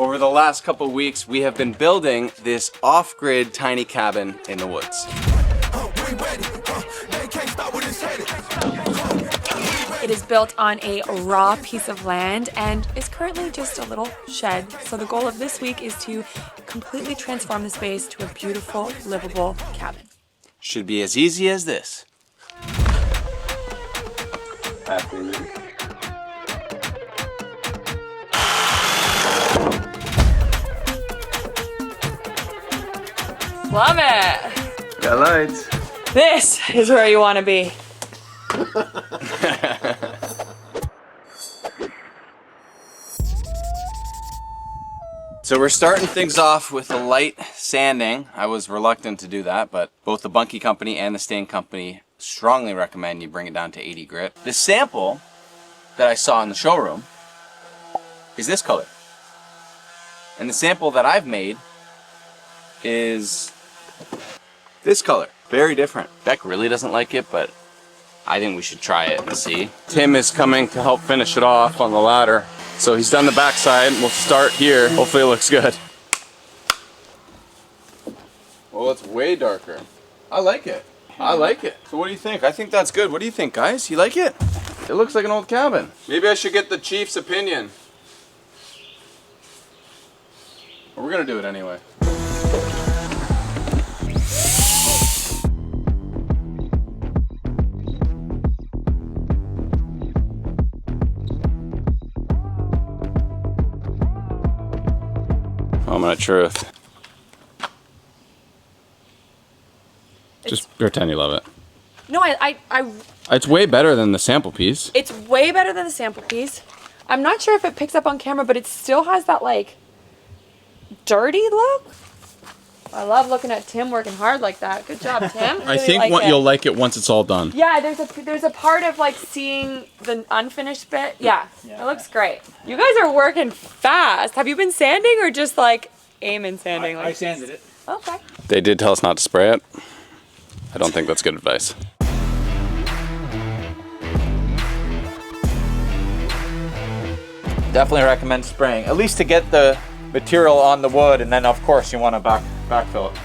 Over the last couple of weeks, we have been building this off-grid tiny cabin in the woods. It is built on a raw piece of land and is currently just a little shed. So the goal of this week is to completely transform the space to a beautiful, livable cabin. Should be as easy as this. Love it! Got lights. This is where you want to be. So we're starting things off with a light sanding. I was reluctant to do that, but both the Bunkie company and the stain company strongly recommend you bring it down to 80 grit. The sample that I saw in the showroom is this color. And the sample that I've made is this color. Very different. Bec really doesn't like it, but I think we should try it and see. Tim is coming to help finish it off on the ladder. So he's done the backside. We'll start here. Hopefully it looks good. Well, it's way darker. I like it. I like it. So what do you think? I think that's good. What do you think, guys? You like it? It looks like an old cabin. Maybe I should get the chief's opinion. But we're gonna do it anyway. Moment of truth. Just pretend you love it. No, It's way better than the sample piece. it's way better than the sample piece. I'm not sure if it picks up on camera, but it still has that like dirty look. I love looking at Tim working hard like that. Good job, Tim. I think you'll like it once it's all done. Yeah, there's a part of like seeing the unfinished bit. Yeah, it looks great. You guys are working fast. Have you been sanding or just like Eamon sanding? I sanded it. Okay. They did tell us not to spray it. I don't think that's good advice. Definitely recommend spraying, at least to get the material on the wood, and then of course you want to backfill it.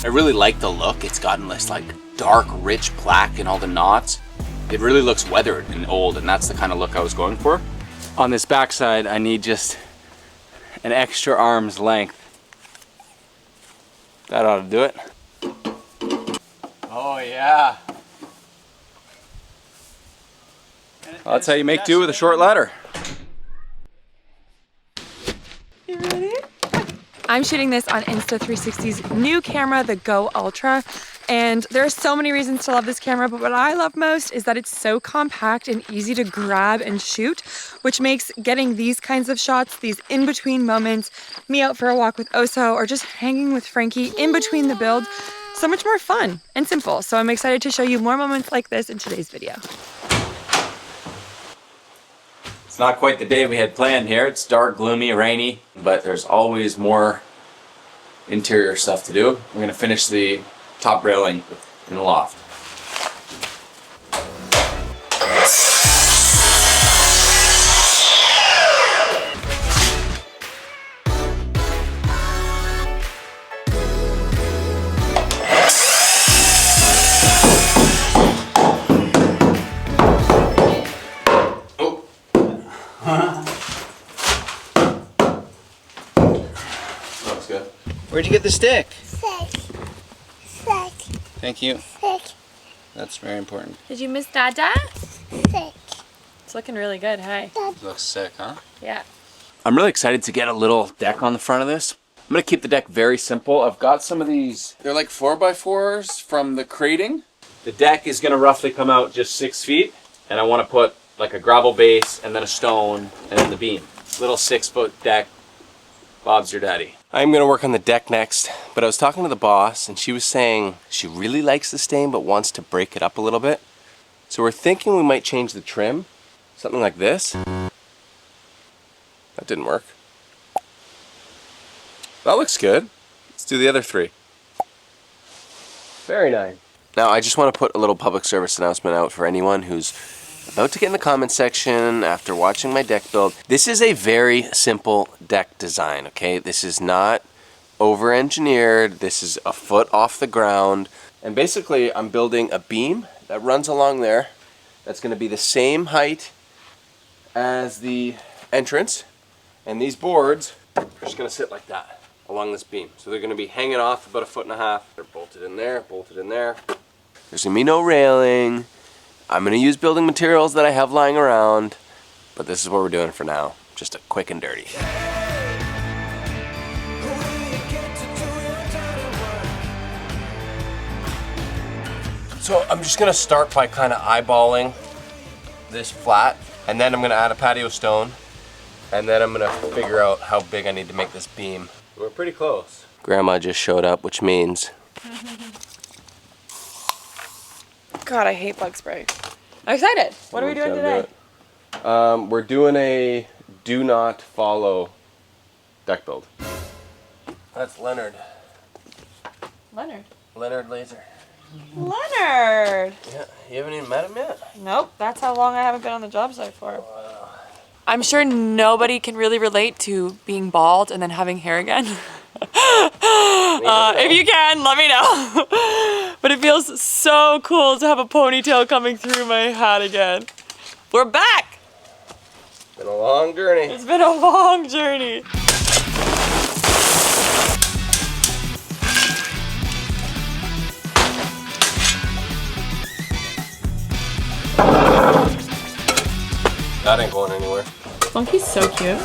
I really like the look. It's gotten this like dark, rich black in all the knots. It really looks weathered and old, and that's the kind of look I was going for. On this backside, I need just an extra arm's length. That ought to do it. Oh yeah. Well, that's how you make do with a short ladder. You ready? I'm shooting this on Insta360's new camera, the Go Ultra. And there are so many reasons to love this camera, but what I love most is that it's so compact and easy to grab and shoot, which makes getting these kinds of shots, these in-between moments, me out for a walk with Oso, or just hanging with Frankie in between the build, so much more fun and simple. So I'm excited to show you more moments like this in today's video. It's not quite the day we had planned here. It's dark, gloomy, rainy, but there's always more interior stuff to do. We're gonna finish the top railing in the loft. Where'd you get the stick? Thank you. That's very important. Did you miss Dada? It's looking really good, hey? Looks sick, huh? Yeah. I'm really excited to get a little deck on the front of this. I'm gonna keep the deck very simple. I've got some of these, they're like 4x4s from the crating. The deck is gonna roughly come out just 6 feet, and I wanna put like a gravel base and then a stone and then the beam. Little 6-foot deck. Bob's your daddy. I'm gonna work on the deck next, but I was talking to the boss and she was saying she really likes the stain but wants to break it up a little bit. So we're thinking we might change the trim, something like this. That didn't work. That looks good. Let's do the other 3. Very nice. Now I just want to put a little public service announcement out for anyone who's about to get in the comment section after watching my deck build. This is a very simple deck design, okay? This is not over-engineered. This is a foot off the ground. And basically, I'm building a beam that runs along there that's going to be the same height as the entrance. And these boards are just going to sit like that along this beam. So they're going to be hanging off about 1.5 feet. They're bolted in there, bolted in there. There's going to be no railing. I'm going to use building materials that I have lying around, but this is what we're doing for now. Just a quick and dirty. So I'm just going to start by kind of eyeballing this flat, and then I'm going to add a patio stone, and then I'm going to figure out how big I need to make this beam. We're pretty close. Grandma just showed up, which means... God, I hate bug spray. I'm excited. What are we doing today? We're doing a do not follow deck build. That's Leonard. Leonard. Leonard Laser. Leonard! Yeah, you haven't even met him yet? Nope, that's how long I haven't been on the job site for. Wow. I'm sure nobody can really relate to being bald and then having hair again. If you can, let me know. But it feels so cool to have a ponytail coming through my hat again. We're back! It's been a long journey. It's been a long journey. That ain't going anywhere. Funky's so cute.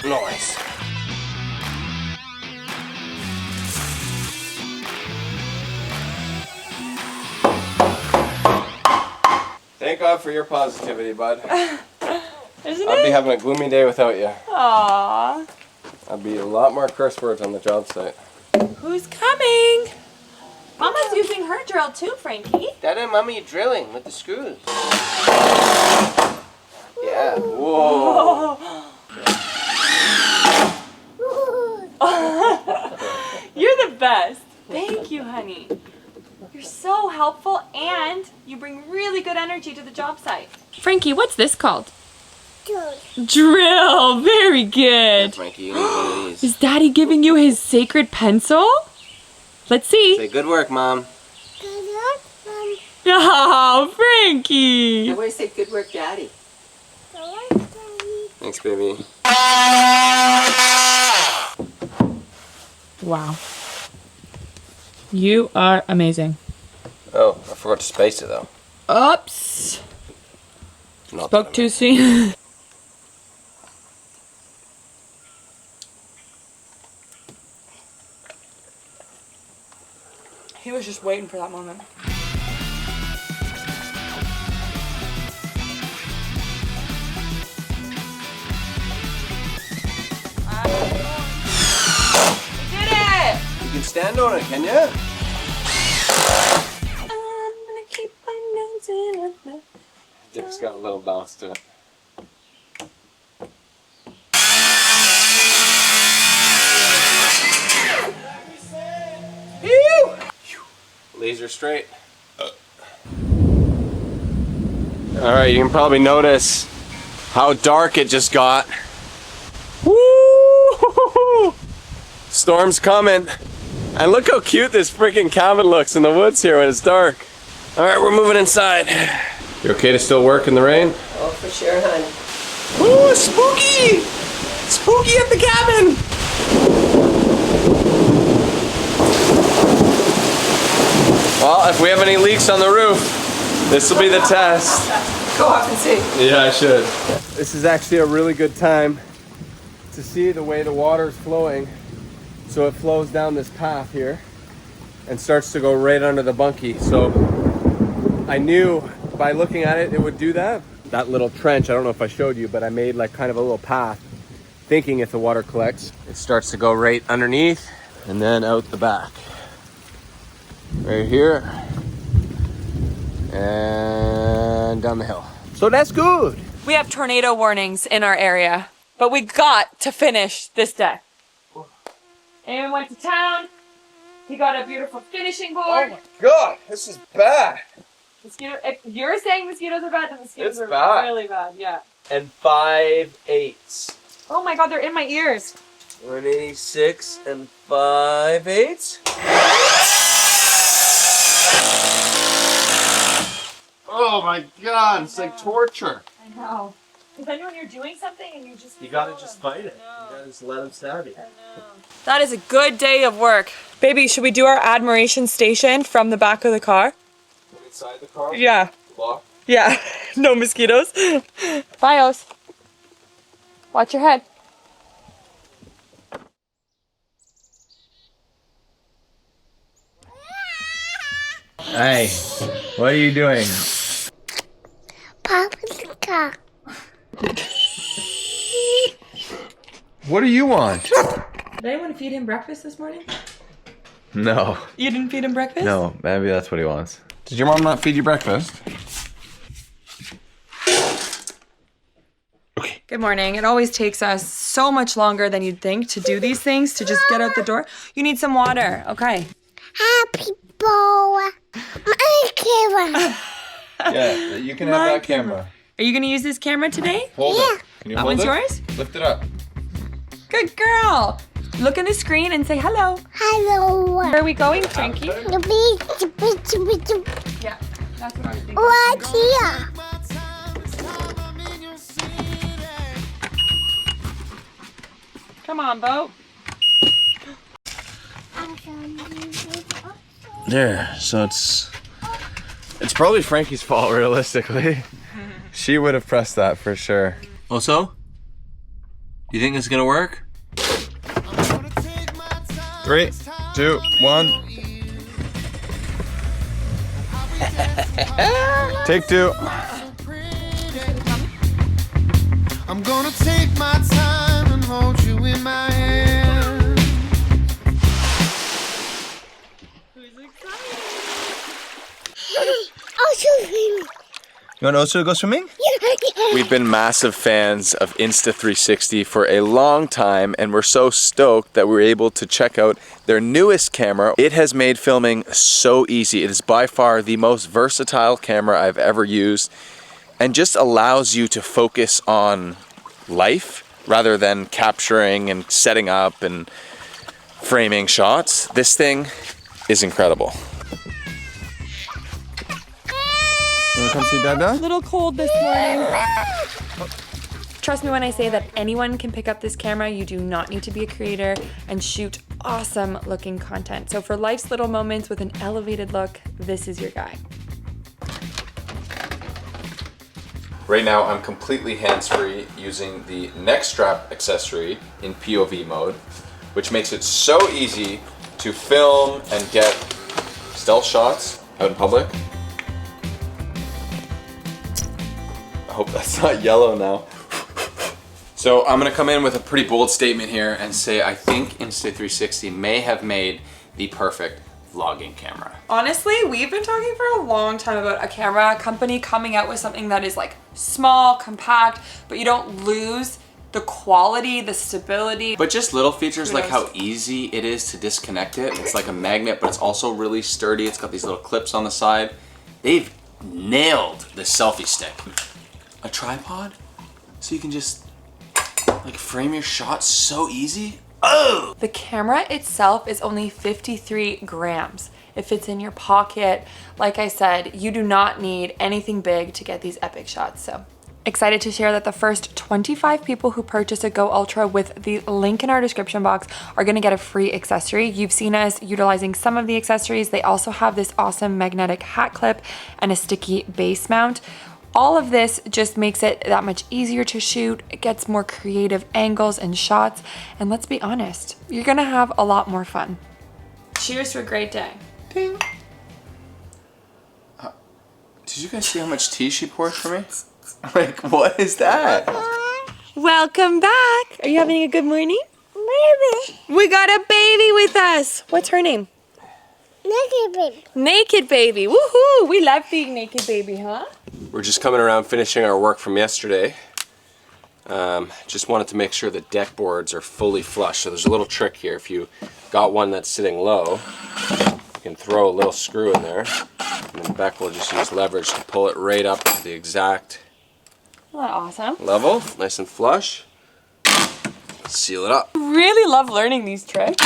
Nice. Thank God for your positivity, bud. Isn't I'd it? be having a gloomy day without you. Aww. I'd be a lot more curse words on the job site. Who's coming? Mama's using her drill too, Frankie. Dad and Mommy drilling with the screws. Yeah. Whoa. You're the best. Thank you, honey. You're so helpful and you bring really good energy to the job site. Frankie, what's this called? Drill. Very good. Frankie, you need one of these. Is Daddy giving you his sacred pencil? Let's see. Say good work, Mom. Oh, Frankie. I want to say good work, Daddy. Thanks, baby. Wow. You are amazing. Oh, I forgot to space it though. Oops. Not Spoke too soon. He was just waiting for that moment. We did it! You can stand on it, can you? I'm gonna keep my nose in it. It's got a little bounce to it. Laser straight. Alright, you can probably notice how dark it just got. Woo! Storm's coming. And look how cute this freaking cabin looks in the woods here when it's dark. Alright, we're moving inside. You okay to still work in the rain? Oh, for sure, hon. Ooh, spooky! Spooky at the cabin! Well, if we have any leaks on the roof, this will be the test. Go up and see. Yeah, I should. This is actually a really good time to see the way the water is flowing. So it flows down this path here and starts to go right under the bunkie. So I knew by looking at it, it would do that. That little trench, I don't know if I showed you, but I made like kind of a little path thinking if the water collects, it starts to go right underneath and then out the back. Right here and down the hill. So that's good. We have tornado warnings in our area. but we got to finish this day. Eamon went to town. He got a beautiful finishing board. Oh my god, this is bad. If you're saying mosquitoes are bad, then mosquitoes It's are bad. really bad. Yeah. And 5/8. Oh my god, they're in my ears. 186 and 5/8. Oh my god, it's like torture. I know. Because then when you're doing something and you just... You gotta just fight it. You gotta just let them stab you. That is a good day of work. Baby, should we do our admiration station from the back of the car? Inside the car? Yeah. Lock. Yeah. No mosquitoes. Bios. Watch your head. Hey, what are you doing? Paprika. What do you want? Did anyone feed him breakfast this morning? No. You didn't feed him breakfast? No, maybe that's what he wants. Did your mom not feed you breakfast? Good morning. It always takes us so much longer than you'd think to do these things, to just get out the door. You need some water. Okay. Happy boy. My camera. Yeah, you can My have that camera. camera. Are you going to use this camera today? Hold Yeah. it. Can you That hold one's it? yours? Lift it up. Good girl. Look in the screen and say hello. Hello. Where are we going, Frankie? The beach. Yeah. That's what I was thinking. What's here? Come on, Bo. There, so it's probably Frankie's fault, realistically. She would have pressed that for sure. Also? You think this is gonna work? 3, 2, 1. Take 2. I'm gonna take my time and hold you in my hand. Oh, swimming. You want Oso to go swimming? Yeah. We've been massive fans of Insta360 for a long time, and we're so stoked that we're able to check out their newest camera. It has made filming so easy. It is by far the most versatile camera I've ever used, and just allows you to focus on life rather than capturing and setting up and framing shots. This thing is incredible. You wanna come see Dada? A little cold this morning. Trust me when I say that anyone can pick up this camera. You do not need to be a creator and shoot awesome looking content. So for life's little moments with an elevated look, this is your guy. Right now I'm completely hands-free using the neck strap accessory in POV mode, which makes it so easy to film and get stealth shots out in public. I hope that's not yellow now. So I'm gonna come in with a pretty bold statement here and say I think Insta360 may have made the perfect vlogging camera. Honestly, we've been talking for a long time about a camera company coming out with something that is like small, compact, but you don't lose the quality, the stability. But just little features like Kudos. how easy it is to disconnect it. It's like a magnet, but it's also really sturdy. It's got these little clips on the side. They've nailed the selfie stick. A tripod, so you can just like frame your shots so easy. Oh! The camera itself is only 53 grams. It fits in your pocket. Like I said, you do not need anything big to get these epic shots. So excited to share that the first 25 people who purchase a Go Ultra with the link in our description box are gonna get a free accessory. You've seen us utilizing some of the accessories. They also have this awesome magnetic hat clip and a sticky base mount. All of this just makes it that much easier to shoot. It gets more creative angles and shots. And let's be honest, you're gonna have a lot more fun. Cheers to a great day. Ding. Did you guys see how much tea she poured for me? Like, what is that? Welcome back. Are you having a good morning? Baby. We got a baby with us. What's her name? Naked baby. Naked baby. Woohoo! We love being naked baby, huh? We're just coming around finishing our work from yesterday. Just wanted to make sure the deck boards are fully flush. So there's a little trick here. If you got one that's sitting low, you can throw a little screw in there, and then Bec will just use leverage to pull it right up to the exact Awesome. level, nice and flush. Seal it up. Really love learning these tricks.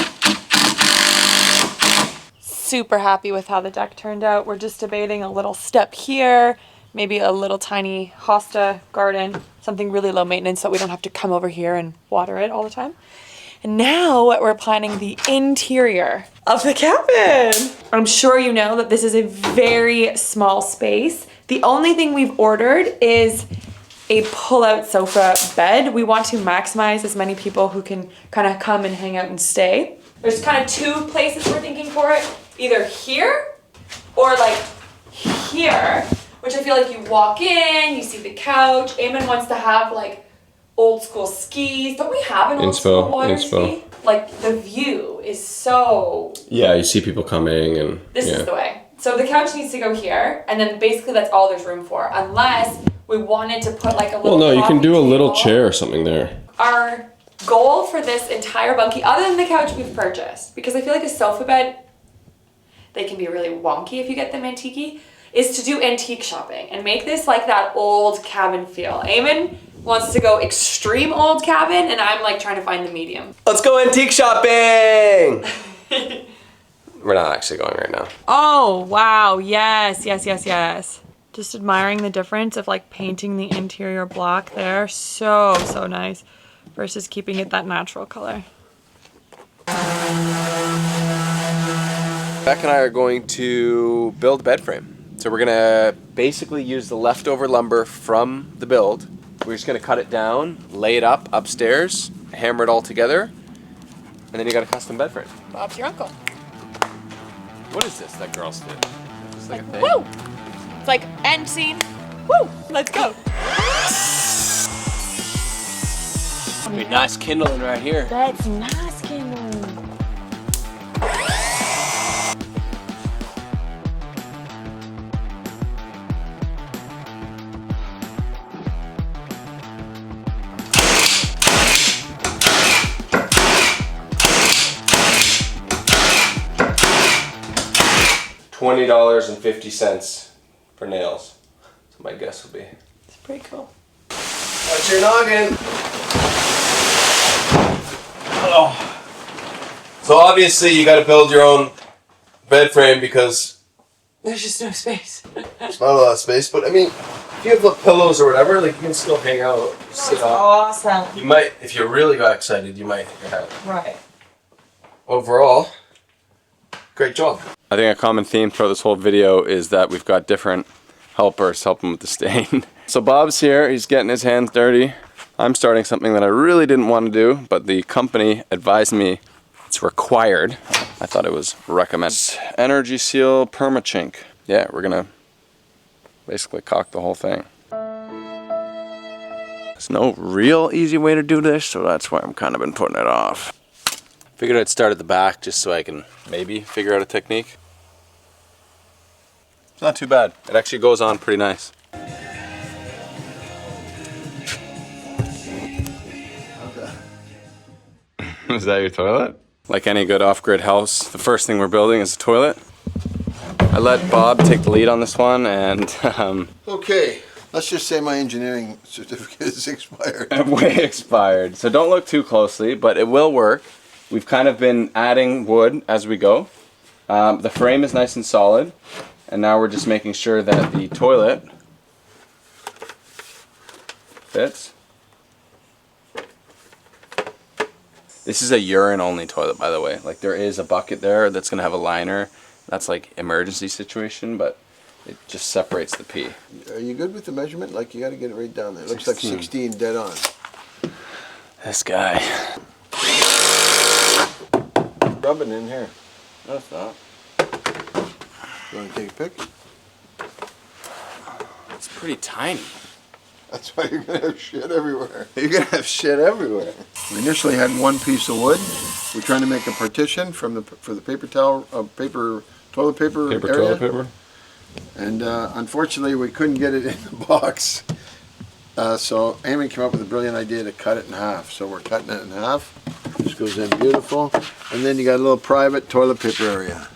Super happy with how the deck turned out. We're just debating a little step here, maybe a little tiny hosta garden, something really low maintenance so we don't have to come over here and water it all the time. And now we're planning the interior of the cabin. I'm sure you know that this is a very small space. The only thing we've ordered is a pull-out sofa bed. We want to maximize as many people who can kind of come and hang out and stay. There's kind of two places we're thinking for it. Either here or like here, which I feel like you walk in, you see the couch. Eamon wants to have like old school skis. Don't we have an old school water ski? Like the view is so... Yeah, you see people coming and... This is the way. So the couch needs to go here, and then basically that's all there's room for, unless we wanted to put like a little... Well, no, you can do a little table. chair or something there. Our goal for this entire bunkie, other than the couch we've purchased, because I feel like a sofa bed, they can be really wonky if you get them antique-y, is to do antique shopping and make this like that old cabin feel. Eamon wants to go extreme old cabin, and I'm like trying to find the medium. Let's go antique shopping! We're not actually going right now. Oh, wow. Yes, yes, yes, yes. Just admiring the difference of like painting the interior block there. So, so nice. Versus keeping it that natural color. Bec and I are going to build a bed frame. So we're gonna basically use the leftover lumber from the build. We're just gonna cut it down, lay it up upstairs, hammer it all together, and then you got a custom bed frame. Bob's your uncle. What is this that girls did? It's like a thing. Woo! It's like end scene. Woo! Let's go. Be nice kindling right here. That's nice, kindling. $20.50 for nails. So my guess will be. It's pretty cool. What's your noggin? Oh. So obviously you got to build your own bed frame because There's just no space. there's not a lot of space. But I mean, if you have like pillows or whatever, like you can still hang out, sit up. Awesome. You might, if you really got excited, you might hang your head. Right. Overall, great job. I think a common theme throughout this whole video is that we've got different helpers helping with the stain. So Bob's here, he's getting his hands dirty. I'm starting something that I really didn't want to do, but the company advised me it's required. I thought it was recommended. Energy seal permachink. Yeah, we're gonna basically caulk the whole thing. There's no real easy way to do this, so that's why I'm kind of been putting it off. Figured I'd start at the back just so I can maybe figure out a technique. It's not too bad. It actually goes on pretty nice. Is that your toilet? Like any good off-grid house, the first thing we're building is a toilet. I let Bob take the lead on this one, and Okay, let's just say my engineering certificate is expired. way expired. So don't look too closely, but it will work. We've kind of been adding wood as we go. The frame is nice and solid, and now we're just making sure that the toilet fits. This is a urine only toilet, by the way. Like there is a bucket there that's gonna have a liner. That's like emergency situation, but it just separates the pee. Are you good with the measurement? Like you gotta get it right down there. It looks like 16 dead on. This guy. Rub it in here. No, it's not. You wanna take a pic? It's pretty tiny. That's why you're gonna have shit everywhere. You're gonna have shit everywhere. We initially had one piece of wood. We're trying to make a partition for the paper towel, toilet paper area. Toilet paper. And unfortunately, we couldn't get it in the box. So Eamon came up with a brilliant idea to cut it in half. So we're cutting it in half. This goes in beautiful. And then you got a little private toilet paper area.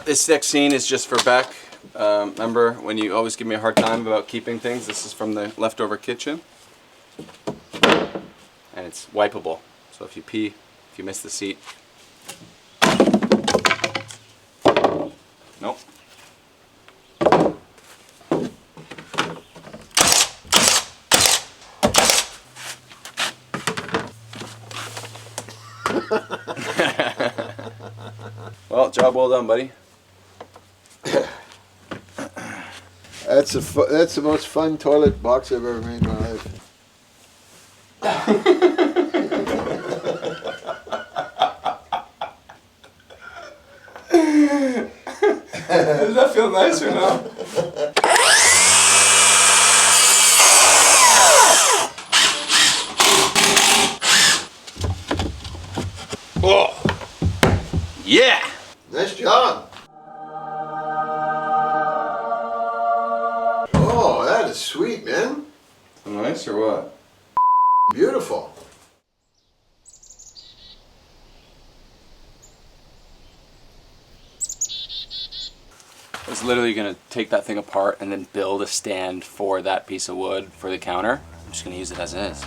This next scene is just for Bec. Remember when you always give me a hard time about keeping things? This is from the leftover kitchen. And it's wipeable. So if you pee, if you miss the seat. Nope. Well, job well done, buddy. That's the most fun toilet box I've ever made in my life. Does that feel nice or no? Oh, yeah! Nice job. Oh, that is sweet, man. Nice or what? Beautiful. I was literally gonna take that thing apart and then build a stand for that piece of wood for the counter. I'm just gonna use it as is.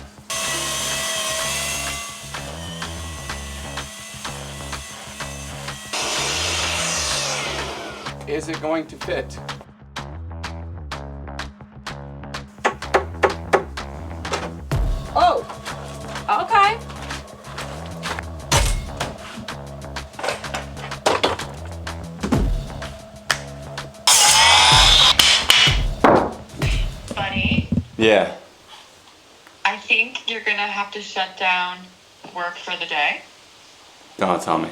Is it going to fit? Oh, okay. Buddy, Yeah. I think you're gonna have to shut down work for the day. Don't tell me.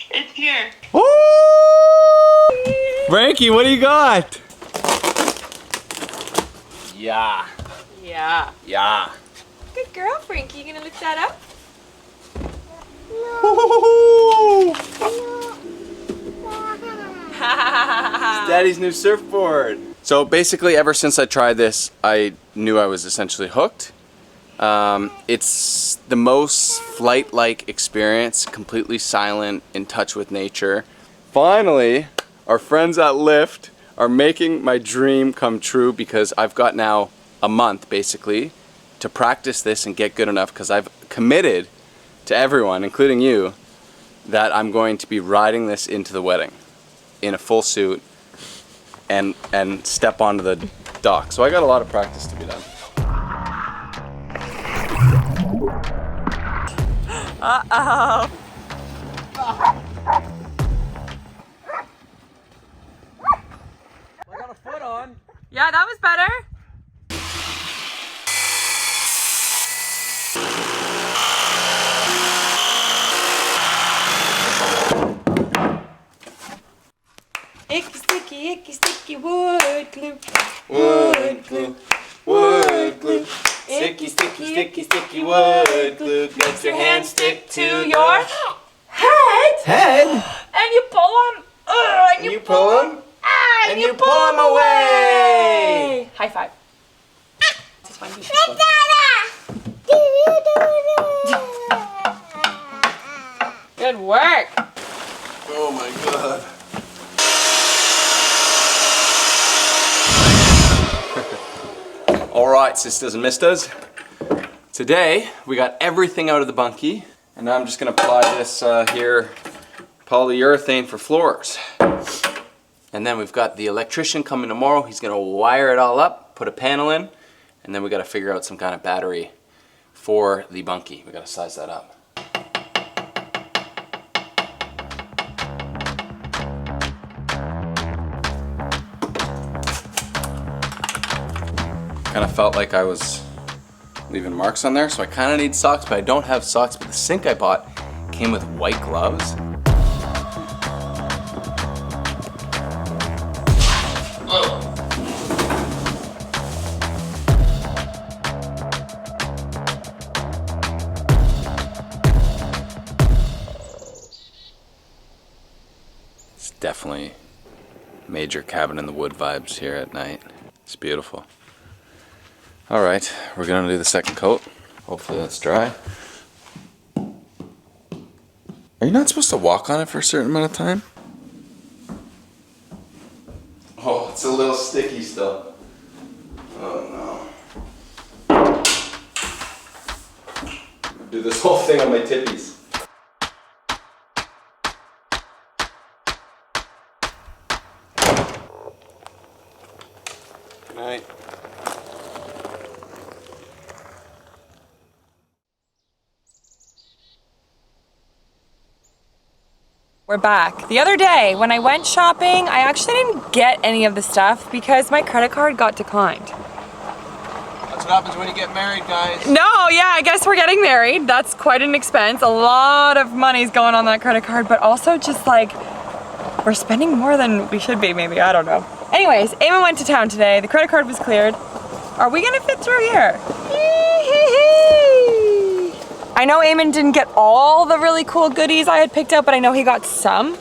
It's here. Frankie, what do you got? Yeah. Yeah. Yeah. Good girl, Frankie. You gonna lift that up? Daddy's new surfboard. So basically, ever since I tried this, I knew I was essentially hooked. It's the most flight-like experience, completely silent, in touch with nature. Finally, our friends at Lyft are making my dream come true because I've got now a month, basically, to practice this and get good enough because I've committed to everyone, including you, that I'm going to be riding this into the wedding in a full suit and step onto the dock. So I got a lot of practice to be done. Uh-oh. I got a foot on. Yeah, that was better. Icky, sticky wood glue. Wood glue, wood glue. Sticky, sticky, sticky, sticky wood glue. Makes your hand stick to your head. head. And you pull them. And You pull them. And you pull 'em away. High five. Just one. Good work. Oh my god. Alright, sisters and misters. Today, we got everything out of the bunkie. And now I'm just going to apply this here polyurethane for floors. And then we've got the electrician coming tomorrow. He's going to wire it all up, put a panel in. And then we got to figure out some kind of battery for the bunkie. We got to size that up. Kind of felt like I was leaving marks on there, so I kind of need socks, but I don't have socks. But the sink I bought came with white gloves. It's definitely Major cabin in the wood vibes here at night. It's beautiful. All right, we're gonna do the second coat. Hopefully that's dry. Are you not supposed to walk on it for a certain amount of time? Oh, it's a little sticky still. Oh no. Do this whole thing on my tippies. Good night. We're back. The other day when I went shopping, I actually didn't get any of the stuff because my credit card got declined. That's what happens when you get married, guys. No, yeah, I guess we're getting married. That's quite an expense. A lot of money's going on that credit card, but also just like, we're spending more than we should be, maybe, I don't know. Anyways, Eamon went to town today. The credit card was cleared. Are we gonna fit through here? I know Eamon didn't get all the really cool goodies I had picked out, but I know he got some.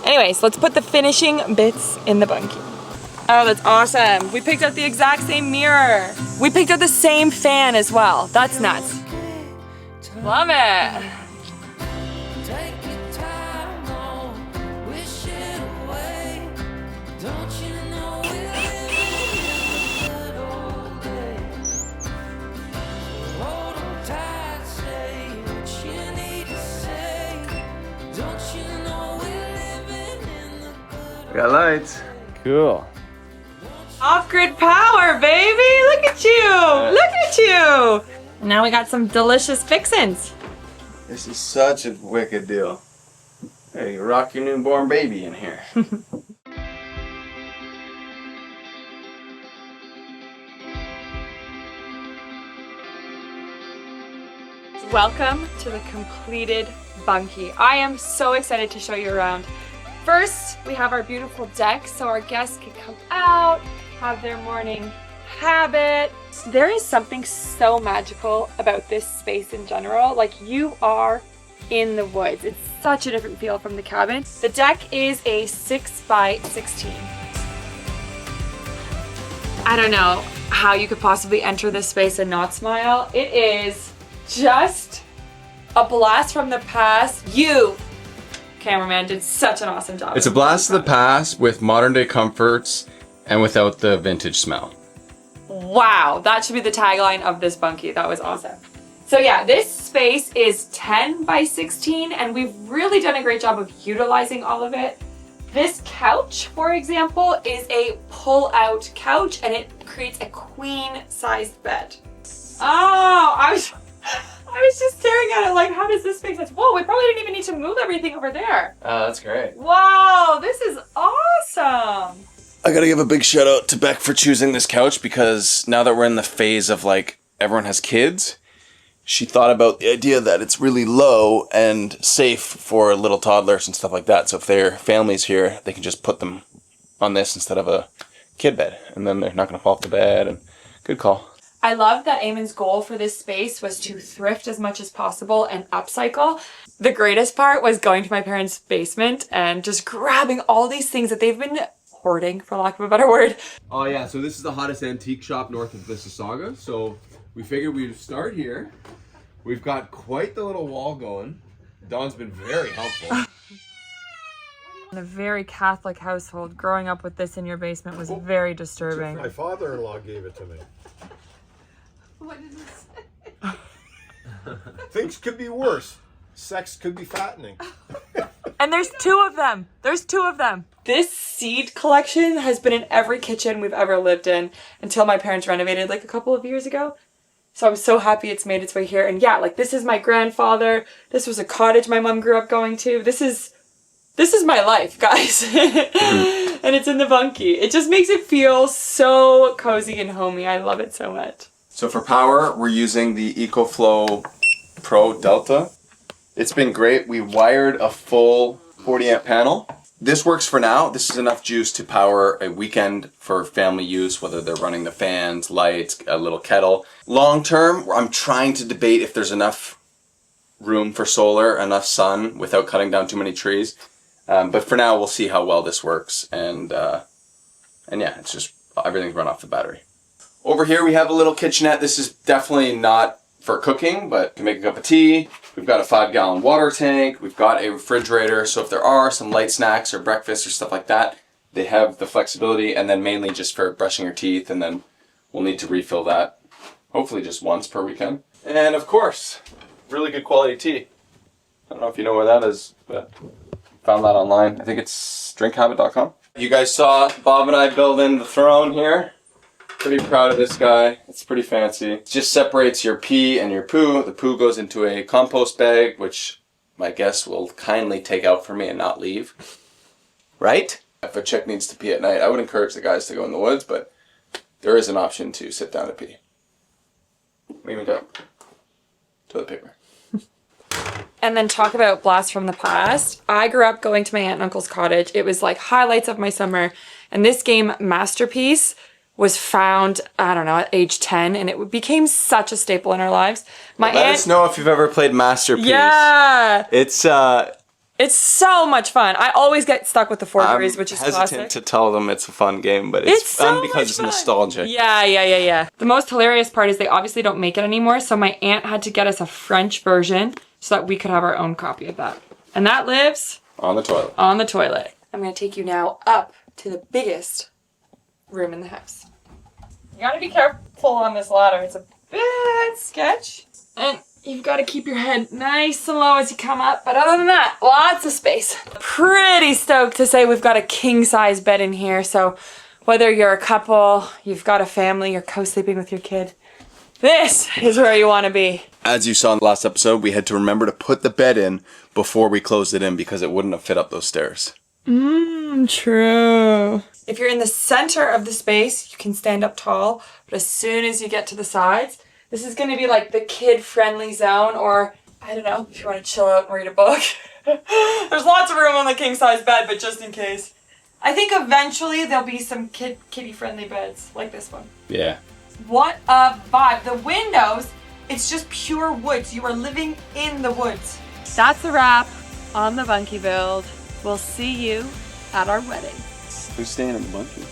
Anyways, let's put the finishing bits in the bunkie. Oh, that's awesome. We picked out the exact same mirror. We picked out the same fan as well. That's nuts. Love it. We got lights. Cool. Off-grid power, baby! Look at you! Look at you! Now we got some delicious fixins. This is such a wicked deal. Hey, you rock your newborn baby in here. Welcome to the completed bunkie. I am so excited to show you around. First, we have our beautiful deck so our guests can come out, have their morning habit. There is something so magical about this space in general. Like, you are in the woods. It's such a different feel from the cabin. The deck is a 6x16. I don't know how you could possibly enter this space and not smile. It is just a blast from the past. You, cameraman, did such an awesome job. It's a blast of the past with modern day comforts and without the vintage smell. Wow, that should be the tagline of this bunkie. That was awesome. So yeah, this space is 10 by 16 and we've really done a great job of utilizing all of it. This couch, for example, is a pull-out couch and it creates a queen-sized bed. Oh, I was just staring at it like, how does this make sense? Whoa, we probably didn't even need to move everything over there. Oh, that's great. Wow, this is awesome. I gotta give a big shout out to Bec for choosing this couch because now that we're in the phase of like everyone has kids, she thought about the idea that it's really low and safe for little toddlers and stuff like that. So if their family's here, they can just put them on this instead of a kid bed and then they're not gonna fall off the bed. And good call. I love that Eamon's goal for this space was to thrift as much as possible and upcycle. The greatest part was going to my parents' basement and just grabbing all these things that they've been hoarding, for lack of a better word. Oh yeah, so this is the hottest antique shop north of Mississauga. So we figured we'd start here. We've got quite the little wall going. Dawn's been very helpful. In a very Catholic household, growing up with this in your basement was very disturbing. My father-in-law gave it to me. What did it say? Things could be worse. Sex could be fattening. And there's two of them. There's two of them. This seed collection has been in every kitchen we've ever lived in until my parents renovated like a couple of years ago. So I'm so happy it's made its way here. And yeah, like this is my grandfather. This was a cottage my mom grew up going to. This is my life, guys. And it's in the bunkie. It just makes it feel so cozy and homey. I love it so much. So for power, we're using the EcoFlow Pro Delta. It's been great. We wired a full 40 amp panel. This works for now. This is enough juice to power a weekend for family use, whether they're running the fans, lights, a little kettle. Long term, I'm trying to debate if there's enough room for solar, enough sun without cutting down too many trees. But for now, we'll see how well this works. And yeah, it's just everything's run off the battery. Over here, we have a little kitchenette. This is definitely not for cooking, but you can make a cup of tea. We've got a 5-gallon water tank. We've got a refrigerator. So if there are some light snacks or breakfast or stuff like that, they have the flexibility, and then mainly just for brushing your teeth, and then we'll need to refill that hopefully just once per weekend. And of course, really good quality tea. I don't know if you know where that is, but found that online. I think it's drinkhabit.com. You guys saw Bob and I building the throne here. Pretty proud of this guy. It's pretty fancy. It just separates your pee and your poo. The poo goes into a compost bag, which my guest will kindly take out for me and not leave. Right? If a chick needs to pee at night, I would encourage the guys to go in the woods, but there is an option to sit down to pee. Leave it up. Toilet paper. And then talk about blast from the past. I grew up going to my aunt and uncle's cottage. It was like highlights of my summer. And this game, Masterpiece, was found, I don't know, at age 10, and it became such a staple in our lives. My Let us know if you've ever played Masterpiece. Yeah! It's so much fun. I always get stuck with the forgeries, which is hesitant classic. to tell them it's a fun game, but it's fun so because much it's fun. nostalgic. Yeah. The most hilarious part is they obviously don't make it anymore, so my aunt had to get us a French version so that we could have our own copy of that. And that lives On the toilet. on the toilet. I'm gonna take you now up to the biggest room in the house. You gotta be careful on this ladder. It's a bit sketch. And you've got to keep your head nice and low as you come up. But other than that, lots of space. Pretty stoked to say we've got a king-size bed in here. So whether you're a couple, you've got a family, you're co-sleeping with your kid, this is where you want to be. As you saw in the last episode, we had to remember to put the bed in before we closed it in because it wouldn't have fit up those stairs. True. If you're in the center of the space, you can stand up tall. But as soon as you get to the sides, this is going to be like the kid-friendly zone, or I don't know, if you want to chill out and read a book. There's lots of room on the king-size bed, but just in case. I think eventually there'll be some kiddie-friendly beds like this one. Yeah. What a vibe. The windows, it's just pure woods. You are living in the woods. That's a wrap on the bunkie build. We'll see you at our wedding. Who's staying in the bunkie?